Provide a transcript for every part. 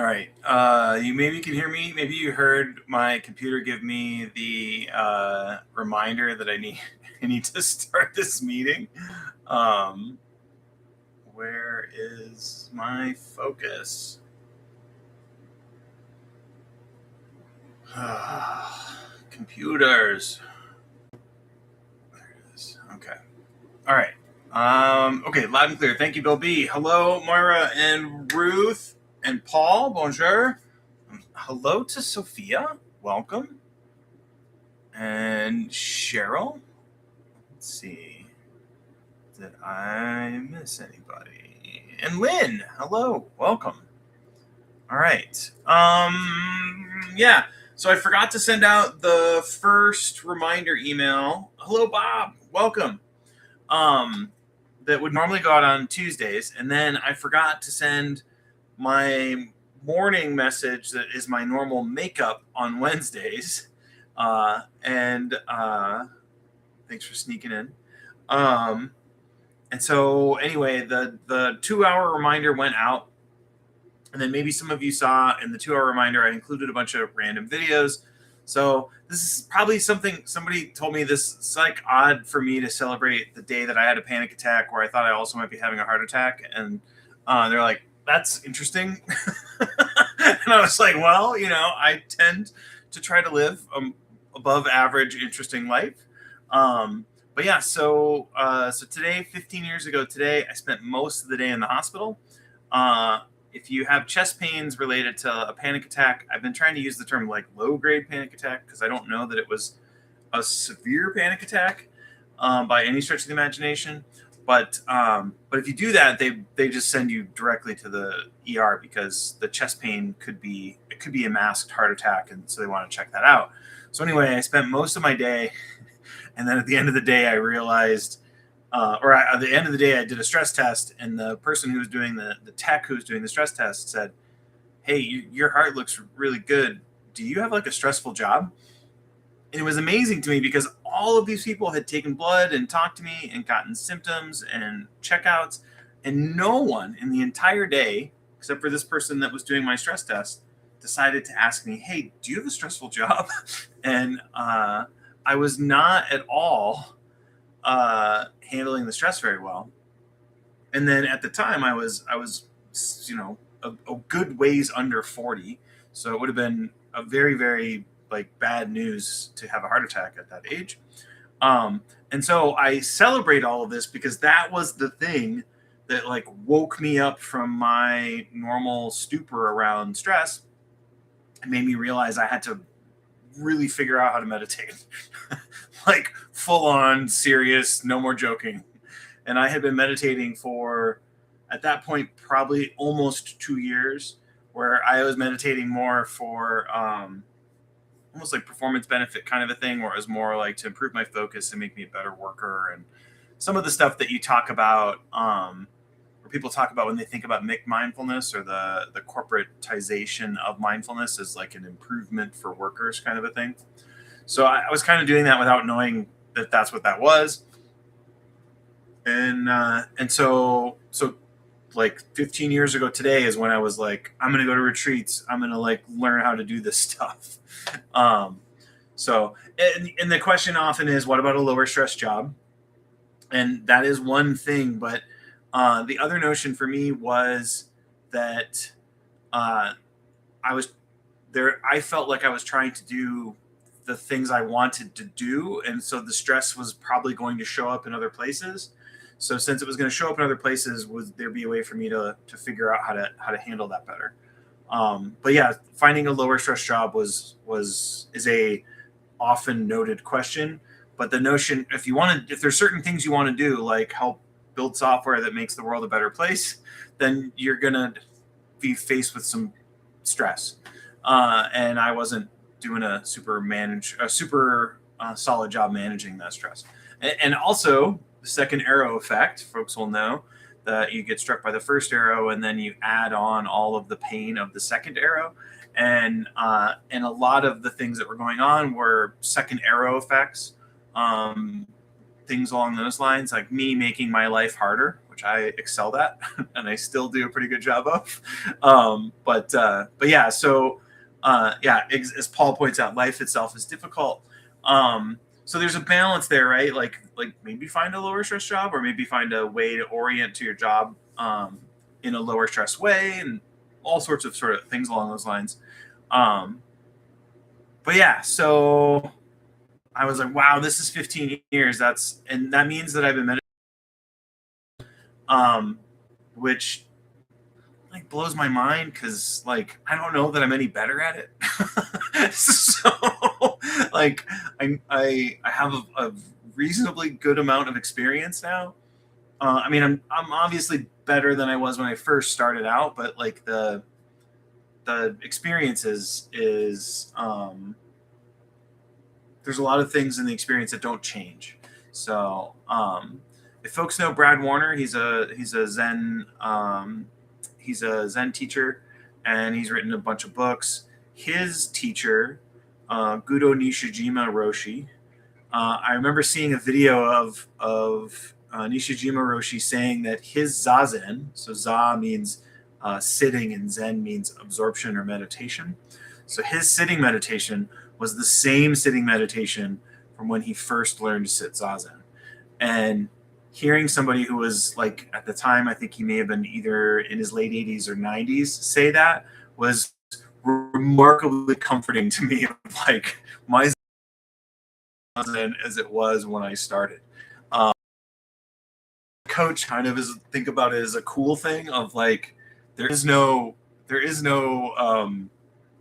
All right. You maybe can hear me. Maybe you heard my computer give me the reminder that I need I need to start this meeting. Um, where is my focus? Computers. There it is. Okay. All right. Okay, loud and clear. Thank you, Bill B. Hello, Moira and Ruth and Paul. Bonjour. Hello to Sophia. Welcome. And Cheryl. Let's see. Did I miss anybody? And Lynn. Hello. Welcome. All right. Yeah. So I forgot to send out the first reminder email. Hello, Bob. Welcome. That would normally go out on Tuesdays, and then I forgot to send my morning message that is my normal makeup on Wednesdays. And thanks for sneaking in. And so anyway, the 2-hour reminder went out, and then maybe some of you saw in the 2-hour reminder I included a bunch of random videos. So this is probably something somebody told me this is like odd for me to celebrate the day that I had a panic attack where I thought I also might be having a heart attack, and they're like, that's interesting. And I was like, well, I tend to try to live above average interesting life. But yeah, so today, 15 years ago today, I spent most of the day in the hospital. If you have chest pains related to a panic attack, I've been trying to use the term like low grade panic attack because I don't know that it was a severe panic attack by any stretch of the imagination. But if you do that, they just send you directly to the ER because the chest pain could be a masked heart attack, and so they want to check that out. So anyway, I spent most of my day, and then at the end of the day, I realized, at the end of the day, I did a stress test, and the person who was doing the tech who was doing the stress test said, "Hey, your heart looks really good. Do you have like a stressful job?" And it was amazing to me because all of these people had taken blood and talked to me and gotten symptoms and checkouts, and no one in the entire day, except for this person that was doing my stress test, decided to ask me, "Hey, do you have a stressful job?" And I was not at all handling the stress very well. And then at the time, I was a good ways under 40, so it would have been a very, very like bad news to have a heart attack at that age. And so I celebrate all of this because that was the thing that like woke me up from my normal stupor around stress and made me realize I had to really figure out how to meditate. Like full on serious, no more joking. And I had been meditating for, at that point, probably almost 2 years, where I was meditating more for almost like performance benefit kind of a thing, where it was more like to improve my focus and make me a better worker. And some of the stuff that you talk about, or people talk about when they think about mindfulness, or the corporatization of mindfulness, is like an improvement for workers kind of a thing. So I was kind of doing that without knowing that that's what that was. And so like 15 years ago today is when I was like, I'm going to go to retreats. I'm going to like learn how to do this stuff. So, and the question often is, what about a lower stress job? And that is one thing. But the other notion for me was that I was there. I felt like I was trying to do the things I wanted to do. And so the stress was probably going to show up in other places. So since it was going to show up in other places, would there be a way for me to figure out how to handle that better? But yeah, finding a lower stress job is a often noted question. But the notion, if there's certain things you want to do, like help build software that makes the world a better place, then you're gonna be faced with some stress. And I wasn't doing a super solid job managing that stress. And also, the second arrow effect, folks will know that you get struck by the first arrow and then you add on all of the pain of the second arrow. And a lot of the things that were going on were second arrow effects, things along those lines, like me making my life harder, which which I excelled at, and I still do a pretty good job of. But yeah, so yeah, as Paul points out, life itself is difficult. So there's a balance there, right? Like maybe find a lower stress job, or maybe find a way to orient to your job in a lower stress way, and all sorts of sort of things along those lines. But yeah, so I was like, wow, this is 15 years. And that means that I've been meditating, which like blows my mind, because like I don't know that I'm any better at it. So like I have a reasonably good amount of experience now. I mean, I'm obviously better than I was when I first started out, but like the experience is there's a lot of things in the experience that don't change. So if folks know Brad Warner, he's a Zen teacher, and he's written a bunch of books. His teacher, Gudo Nishijima Roshi, I remember seeing a video of Nishijima Roshi saying that his zazen, so za means sitting and zen means absorption or meditation. So his sitting meditation was the same sitting meditation from when he first learned to sit zazen. And hearing somebody who was like, at the time, I think he may have been either in his late 80s or 90s, say that was remarkably comforting to me. Like my zazen as it was when I started. Coach kind of think about it as a cool thing of like, there is no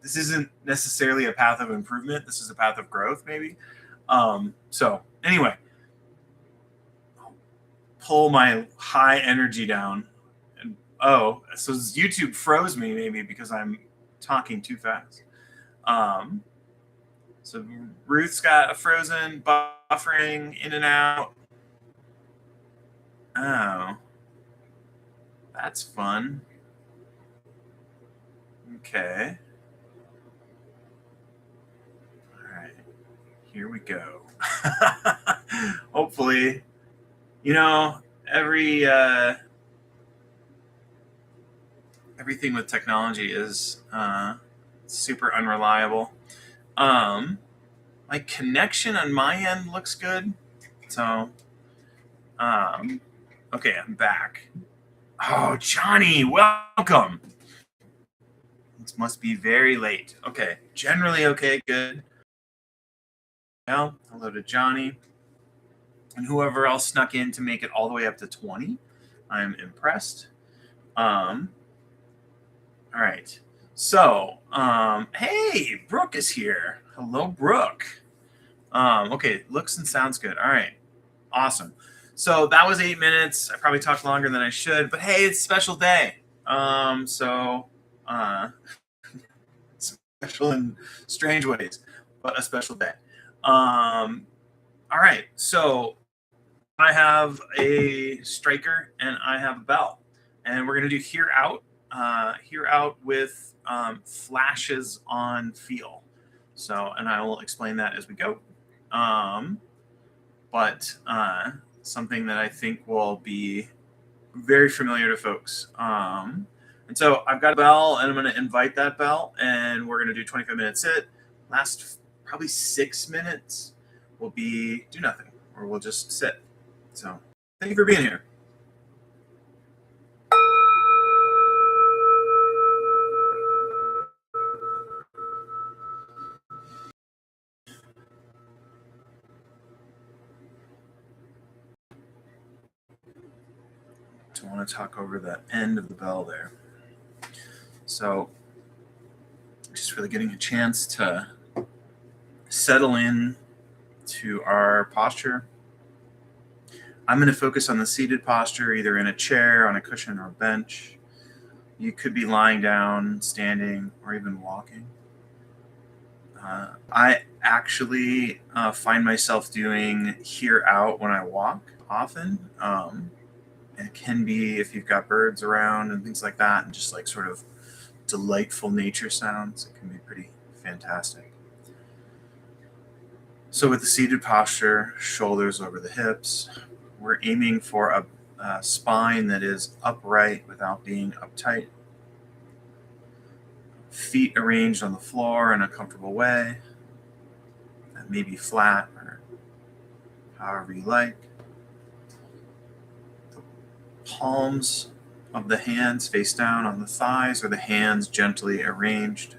this isn't necessarily a path of improvement. This is a path of growth, maybe. So anyway, pull my high energy down. And so YouTube froze me maybe because I'm talking too fast. So Ruth's got a frozen buffering in and out. Oh, that's fun. Okay. Here we go. Hopefully, everything with technology is super unreliable. My connection on my end looks good. So, okay, I'm back. Oh, Johnny, welcome. It must be very late. Okay, generally okay, good. Well, hello to Johnny. And whoever else snuck in to make it all the way up to 20. I'm impressed. All right. So, hey, Brooke is here. Hello, Brooke. Okay, looks and sounds good. All right. Awesome. So that was 8 minutes. I probably talked longer than I should, but hey, it's a special day. Special in strange ways, but a special day. All right. So I have a striker and I have a bell, and we're going to do hear out with flashes on feel. So, and I will explain that as we go. But something that I think will be very familiar to folks. And so I've got a bell, and I'm going to invite that bell, and we're going to do 25 minutes sit. Last probably 6 minutes will be do nothing, or we'll just sit. So thank you for being here. So I want to talk over the end of the bell there. So just really getting a chance to settle in to our posture. I'm going to focus on the seated posture, either in a chair, on a cushion, or a bench. You could be lying down, standing, or even walking. I actually find myself doing hear out when I walk often. It can be if you've got birds around and things like that, and just like sort of delightful nature sounds. It can be pretty fantastic. So with the seated posture, shoulders over the hips, we're aiming for spine that is upright without being uptight. Feet arranged on the floor in a comfortable way, that may be flat or however you like. The palms of the hands face down on the thighs, or the hands gently arranged.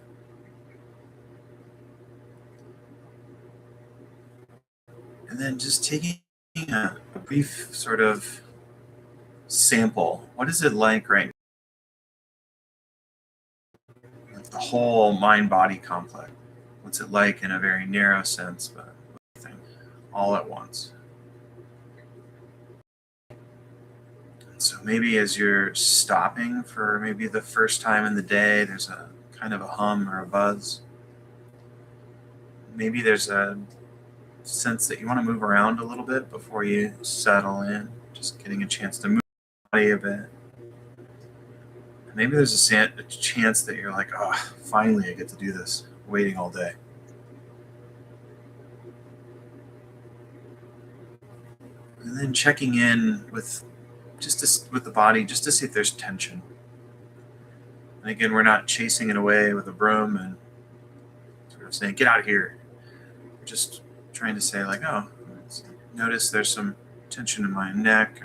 And then just taking a brief sort of sample. What is it like right now? Like the whole mind-body complex. What's it like in a very narrow sense, but everything all at once? So maybe as you're stopping for maybe the first time in the day, there's a kind of a hum or a buzz. Maybe there's a sense that you want to move around a little bit before you settle in, just getting a chance to move the body a bit. And maybe there's a chance that you're like, oh, finally I get to do this, waiting all day. And then checking in with with the body, just to see if there's tension. And again, we're not chasing it away with a broom and sort of saying, get out of here. We're just trying to say, like, oh, notice there's some tension in my neck,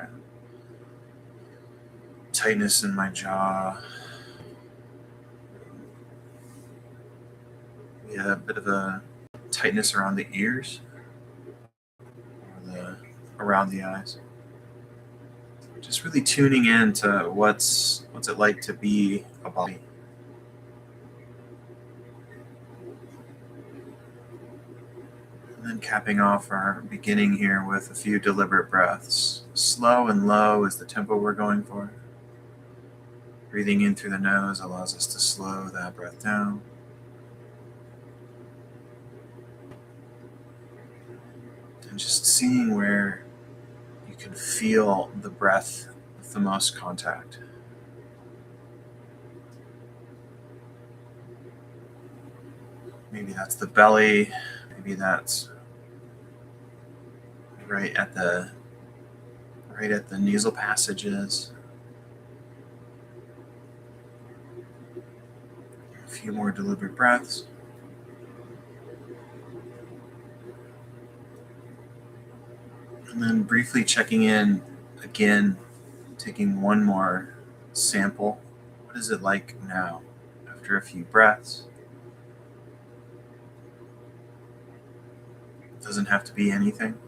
tightness in my jaw. Yeah, a bit of a tightness around the ears or around the eyes. Just really tuning in to what's it like to be a body. And then capping off our beginning here with a few deliberate breaths. Slow and low is the tempo we're going for. Breathing in through the nose allows us to slow that breath down. And just seeing where you can feel the breath with the most contact. Maybe that's the belly, maybe that's right at the nasal passages. A few more deliberate breaths. And then briefly checking in again, taking one more sample. What is it like now after a few breaths? It doesn't have to be anything.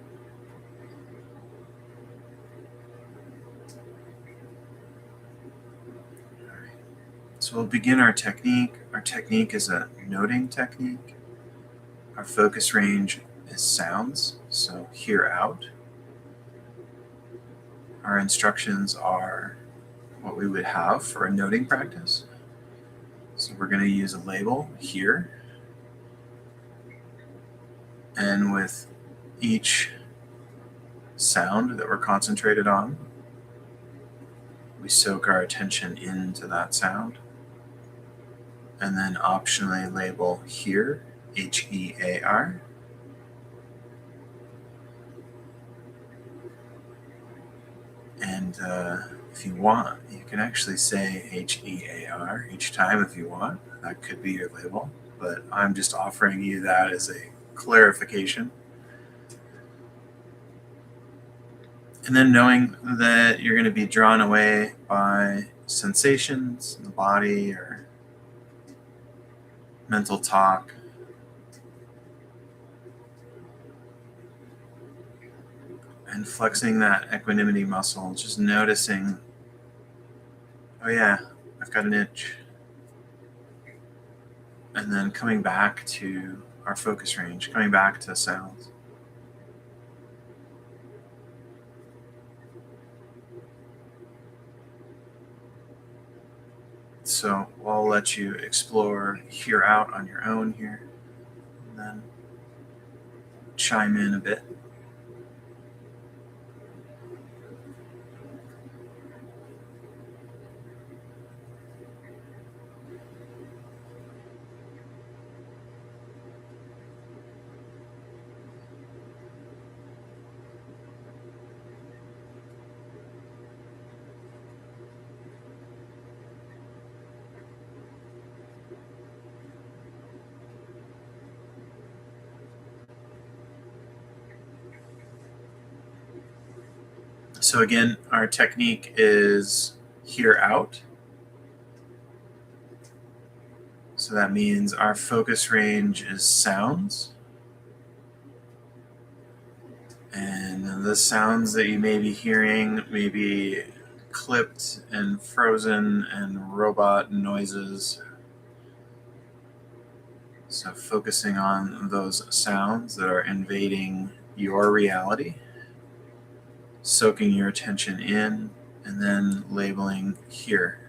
All right. So we'll begin our technique. Our technique is a noting technique. Our focus range is sounds, so hear out. Our instructions are what we would have for a noting practice. So we're going to use a label here. And with each sound that we're concentrated on, we soak our attention into that sound. And then optionally label here, H-E-A-R. And if you want, you can actually say H-E-A-R each time if you want. That could be your label, but I'm just offering you that as a clarification. And then knowing that you're going to be drawn away by sensations in the body or mental talk. And flexing that equanimity muscle, just noticing, oh yeah, I've got an itch. And then coming back to our focus range, coming back to sounds. So I'll let you explore, hear out on your own here, and then chime in a bit. So again, our technique is hear out. So that means our focus range is sounds. And the sounds that you may be hearing may be clipped and frozen and robot noises. So focusing on those sounds that are invading your reality, soaking your attention in, and then labeling here.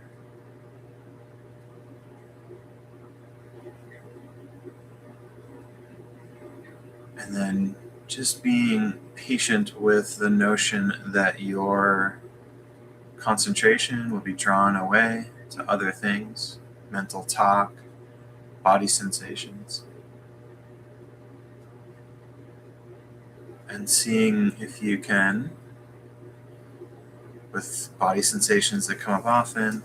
And then just being patient with the notion that your concentration will be drawn away to other things, mental talk, body sensations. And seeing if you can, with body sensations that come up often,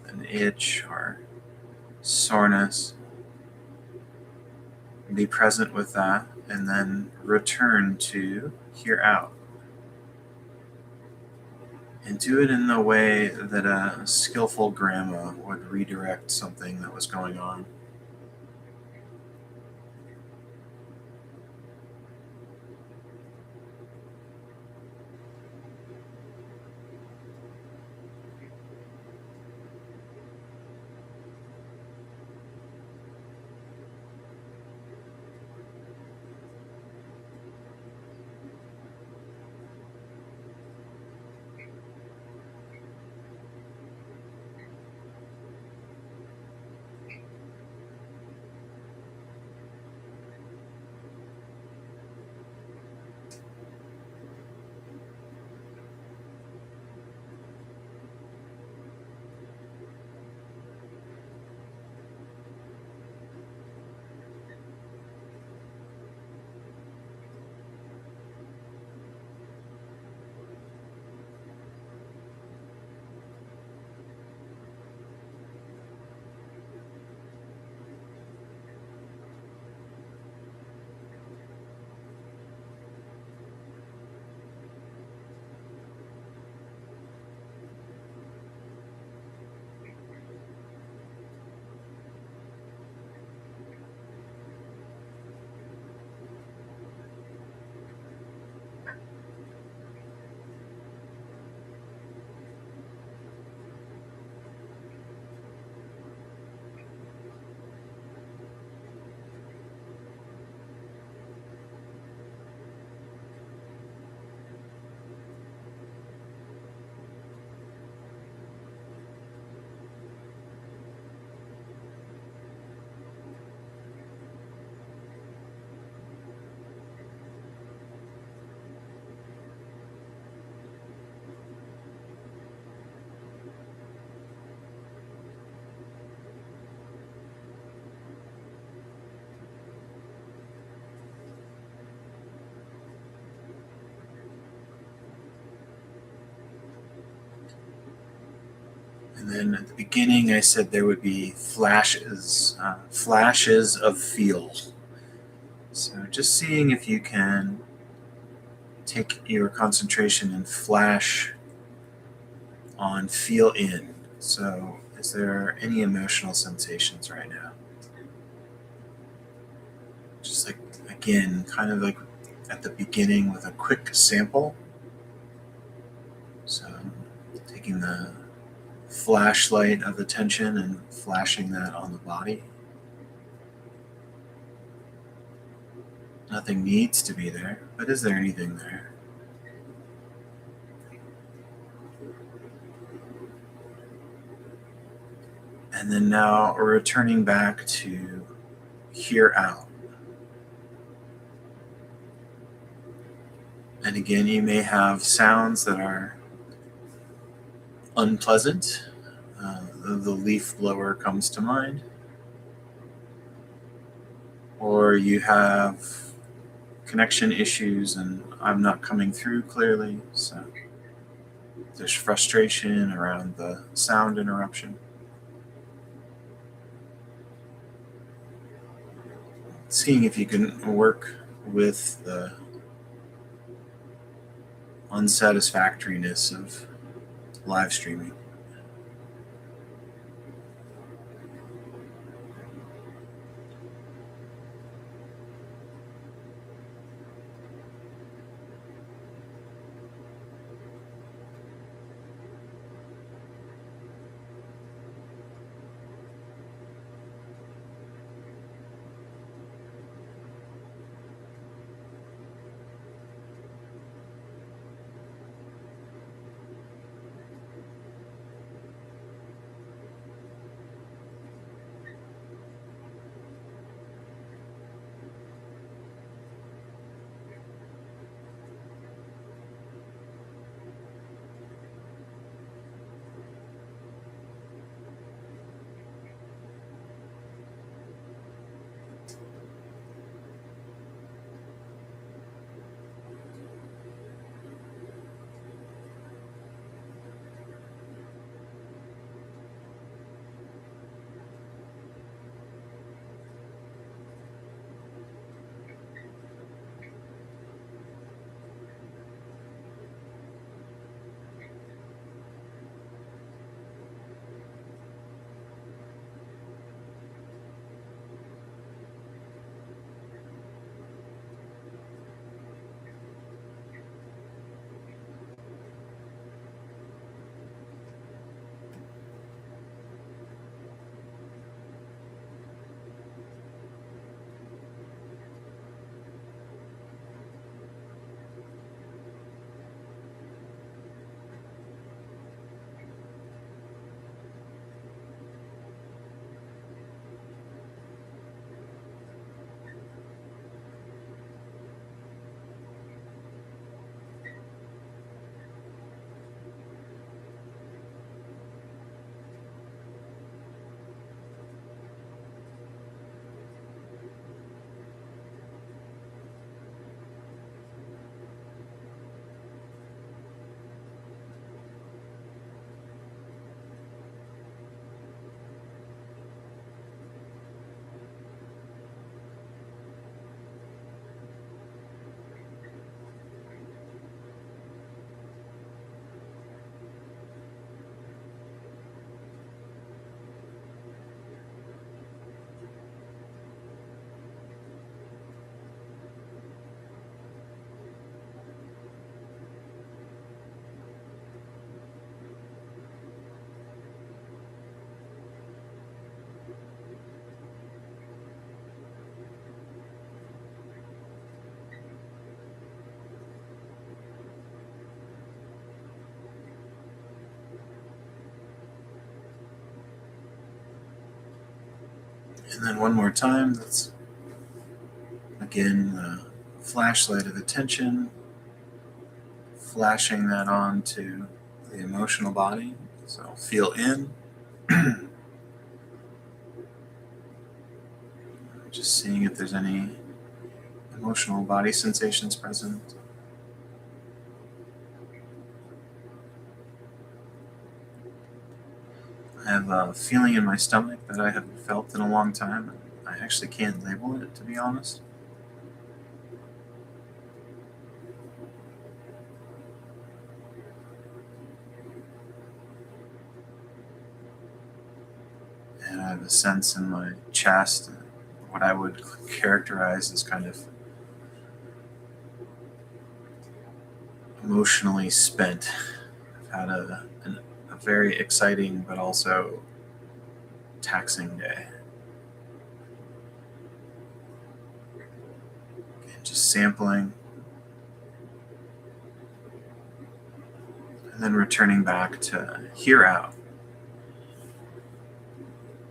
an itch or soreness, be present with that and then return to hear out. And do it in the way that a skillful grandma would redirect something that was going on. And then at the beginning, I said there would be flashes of feel. So just seeing if you can take your concentration and flash on feel in. So is there any emotional sensations right now? Just like, again, kind of like at the beginning with a quick sample. So taking the flashlight of attention and flashing that on the body. Nothing needs to be there, but is there anything there? And then now returning back to hear out. And again, you may have sounds that are unpleasant. The leaf blower comes to mind. Or you have connection issues and I'm not coming through clearly. So there's frustration around the sound interruption. Seeing if you can work with the unsatisfactoriness of live streaming. And then one more time, that's again the flashlight of attention, flashing that on to the emotional body. So feel in, just seeing if there's any emotional body sensations present. I have a feeling in my stomach that I haven't felt in a long time. I actually can't label it, to be honest. And I have a sense in my chest, what I would characterize as kind of emotionally spent. I've had a very exciting but also taxing day. And just sampling and then returning back to hear out.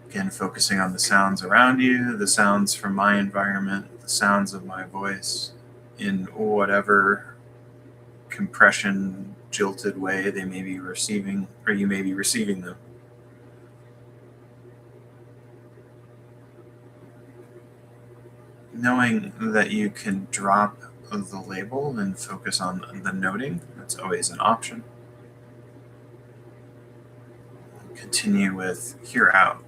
Again, focusing on the sounds around you, the sounds from my environment, the sounds of my voice in whatever compression, jilted way they may be receiving, or you may be receiving them. Knowing that you can drop the label and focus on the noting, that's always an option. Continue with hear out.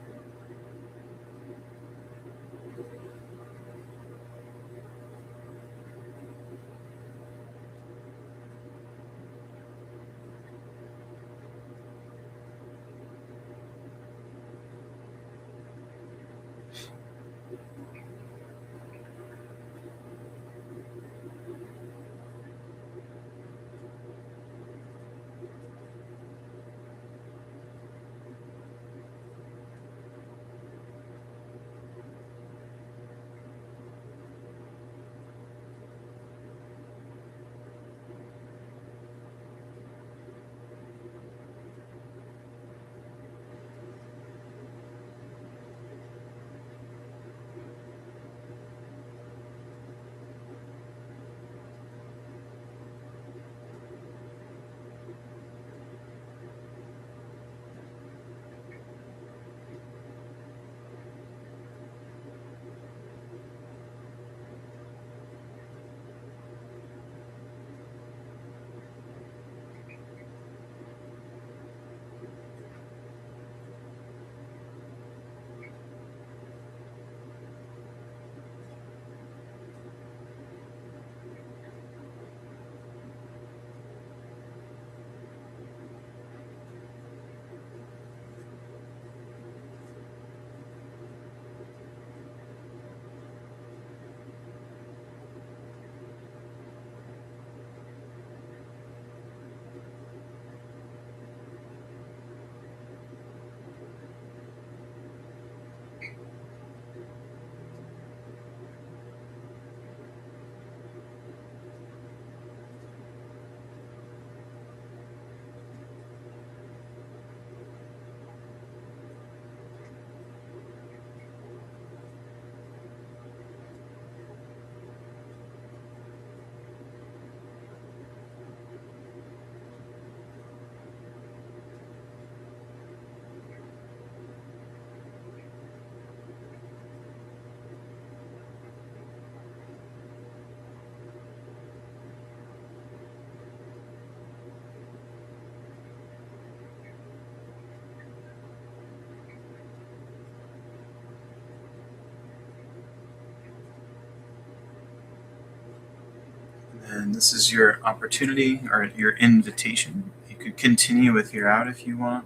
And this is your opportunity or your invitation. You could continue with your out if you want.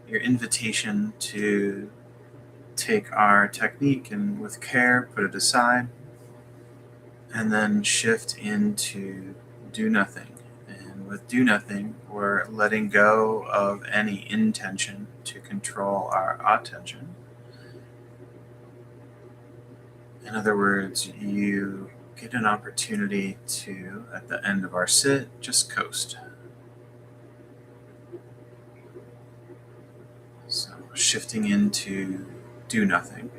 Your invitation to take our technique and with care put it aside, and then shift into do nothing. And with do nothing, we're letting go of any intention to control our attention. In other words, you get an opportunity to, at the end of our sit, just coast. So shifting into do nothing.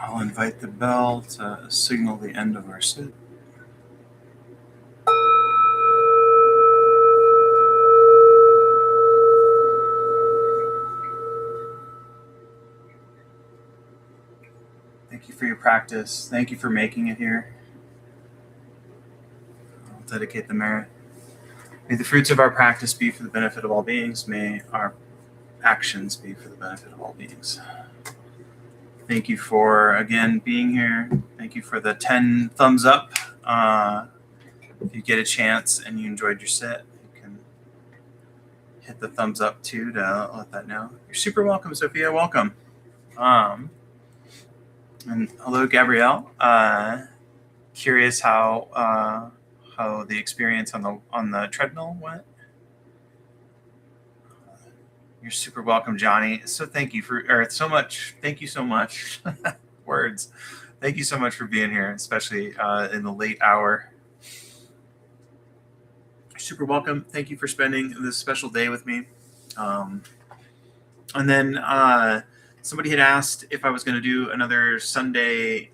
I'll invite the bell to signal the end of our sit. Thank you for your practice. Thank you for making it here. I'll dedicate the merit. May the fruits of our practice be for the benefit of all beings. May our actions be for the benefit of all beings. Thank you for, again, being here. Thank you for the 10 thumbs up. If you get a chance and you enjoyed your set, you can hit the thumbs up too to let that know. You're super welcome, Sophia. Welcome. And hello, Gabrielle. Curious how the experience on the treadmill went. You're super welcome, Johnny. So thank you so much. Thank you so much. Words. Thank you so much for being here, especially in the late hour. You're super welcome. Thank you for spending this special day with me. And then somebody had asked if I was going to do another Sunday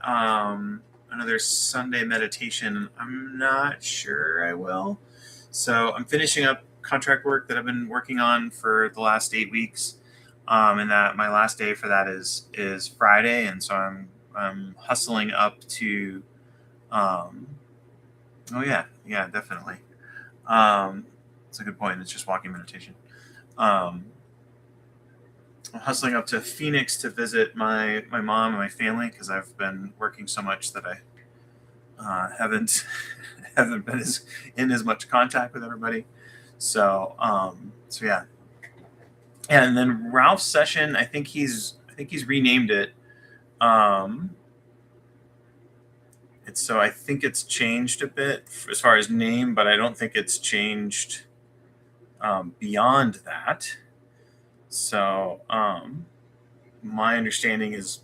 meditation. I'm not sure I will. So I'm finishing up contract work that I've been working on for the last 8 weeks, and that my last day for that is Friday, and so I'm hustling up to. Oh yeah, definitely. It's a good point. It's just walking meditation. I'm hustling up to Phoenix to visit my mom and my family because I've been working so much that I haven't been in as much contact with everybody. So yeah. And then Ralph's session, I think he's renamed it. I think it's changed a bit as far as name, but I don't think it's changed beyond that. So my understanding is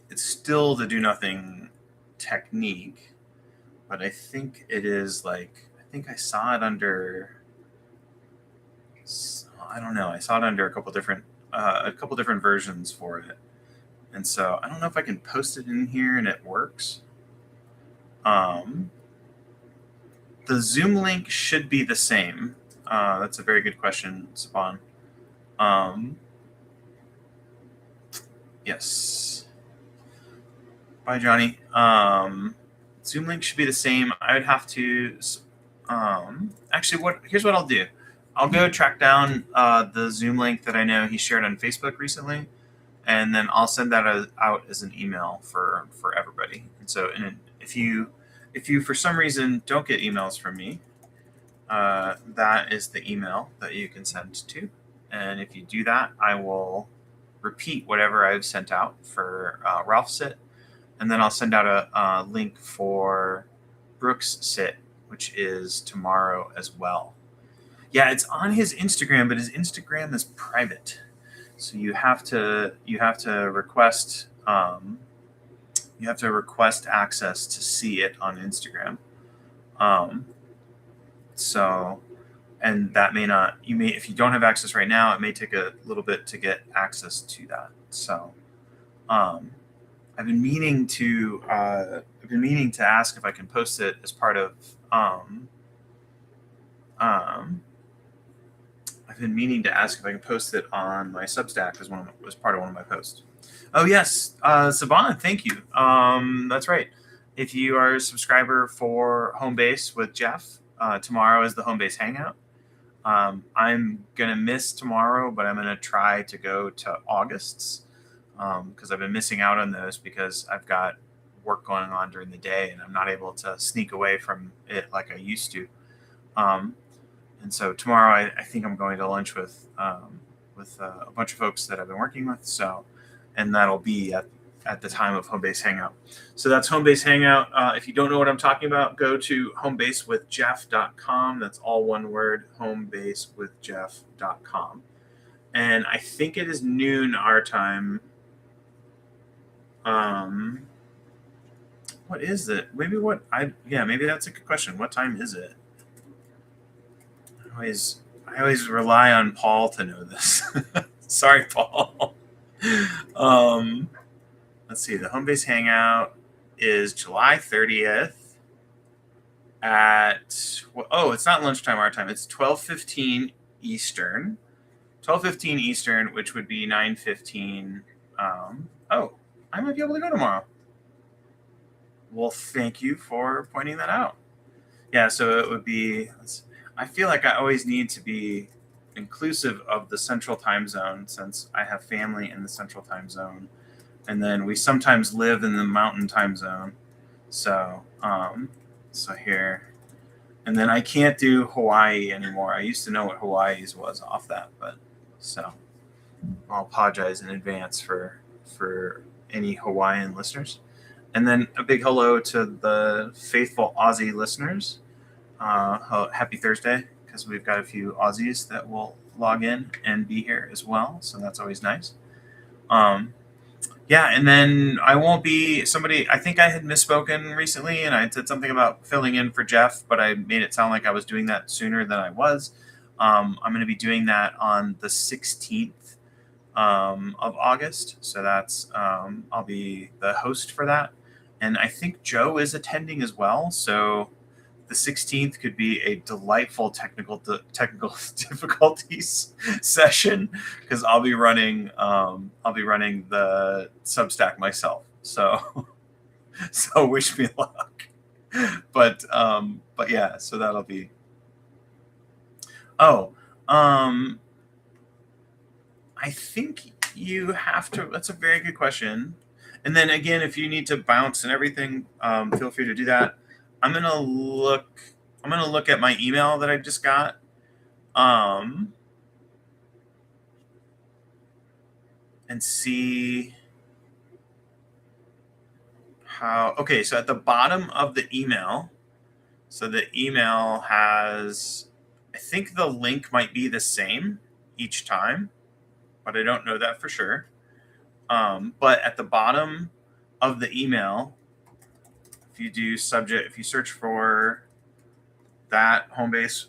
it's still the do nothing technique, but I think it is I think I saw it under. I don't know. I saw it under a couple different versions for it, and so I don't know if I can post it in here and it works. The Zoom link should be the same. That's a very good question, Saban. Yes. Bye, Johnny. Zoom link should be the same. I would have to. Actually, here's what I'll do. I'll go track down the Zoom link that I know he shared on Facebook recently, and then I'll send that out as an email for everybody. And so, if you for some reason don't get emails from me, that is the email that you can send to. And if you do that, I will repeat whatever I've sent out for Ralph's sit, and then I'll send out a link for Brooks' sit, which is tomorrow as well. Yeah, it's on his Instagram, but his Instagram is private, so you have to request access to see it on Instagram. So, and that if you don't have access right now, it may take a little bit to get access to that. So, I've been meaning to ask if I can post it as part of. I've been meaning to ask if I can post it on my Substack as part of one of my posts. Oh yes, Saban, thank you. That's right. If you are a subscriber for Home Base with Jeff, tomorrow is the Home Base Hangout. I'm gonna miss tomorrow, but I'm gonna try to go to August's because I've been missing out on those because I've got work going on during the day and I'm not able to sneak away from it like I used to. And so tomorrow, I think I'm going to lunch with a bunch of folks that I've been working with. So, and that'll be at the time of Home Base Hangout. So that's Home Base Hangout. If you don't know what I'm talking about, go to homebasewithjeff.com. That's all one word, homebasewithjeff.com. And I think it is noon our time. What is it? Maybe that's a good question. What time is it? I always rely on Paul to know this. Sorry, Paul. let's see. The home base hangout is July 30th at it's not lunchtime our time. It's 12:15 Eastern. 12:15 Eastern, which would be 9:15. I might be able to go tomorrow. Well, thank you for pointing that out. Yeah, so it would be. I feel like I always need to be inclusive of the central time zone since I have family in the central time zone, and then we sometimes live in the mountain time zone. So, so here, and then I can't do Hawaii anymore. I used to know what Hawaii's was off that, but so I'll apologize in advance for any Hawaiian listeners. And then a big hello to the faithful Aussie listeners. Happy Thursday, because we've got a few Aussies that will log in and be here as well. So that's always nice. Yeah, and then I won't be somebody. I think I had misspoken recently, and I said something about filling in for Jeff, but I made it sound like I was doing that sooner than I was. I'm going to be doing that on the 16th of August. So that's I'll be the host for that, and I think Joe is attending as well. So the 16th could be a delightful technical difficulties session because I'll be running the Substack myself. So so wish me luck. But yeah, so that'll be. Oh, I think you have to. That's a very good question. And then again, if you need to bounce and everything, feel free to do that. I'm gonna look at my email that I just got. And see how. Okay, so at the bottom of the email, so the email has. I think the link might be the same each time, but I don't know that for sure. But at the bottom of the email, if you search for that home base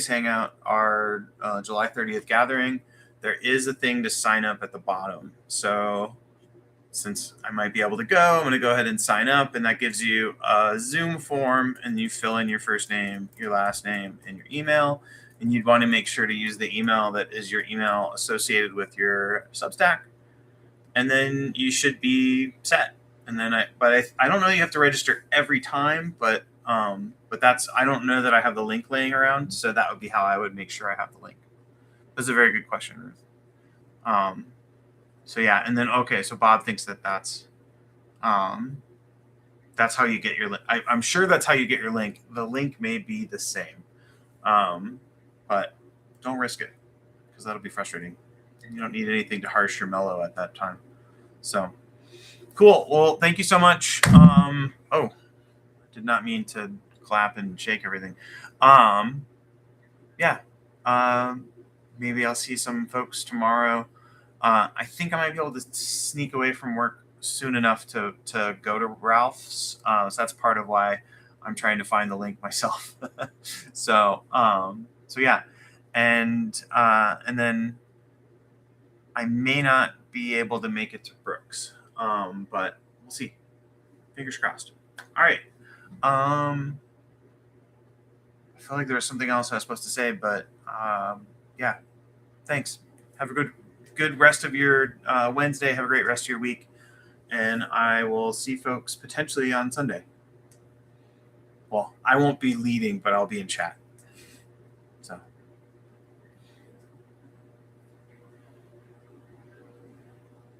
hangout, our July 30th gathering, there is a thing to sign up at the bottom. So since I might be able to go, I'm going to go ahead and sign up, and that gives you a Zoom form, and you fill in your first name, your last name, and your email. And you'd want to make sure to use the email that is your email associated with your Substack, and then you should be set. And then I don't know you have to register every time, but that's, I don't know that I have the link laying around, so that would be how I would make sure I have the link. That's a very good question, Ruth. So yeah, and then okay, so Bob thinks that's how you get your link. I'm sure that's how you get your link. The link may be the same, but don't risk it because that'll be frustrating. You don't need anything to harsh your mellow at that time. So cool. Well, thank you so much. I did not mean to clap and shake everything. Yeah. Maybe I'll see some folks tomorrow. I think I might be able to sneak away from work soon enough to go to Ralph's. So that's part of why I'm trying to find the link myself. So yeah, and then I may not be able to make it to Brooks, but we'll see. Fingers crossed. All right. I feel like there was something else I was supposed to say, but yeah. Thanks. Have a good rest of your Wednesday. Have a great rest of your week. And I will see folks potentially on Sunday. Well, I won't be leading, but I'll be in chat.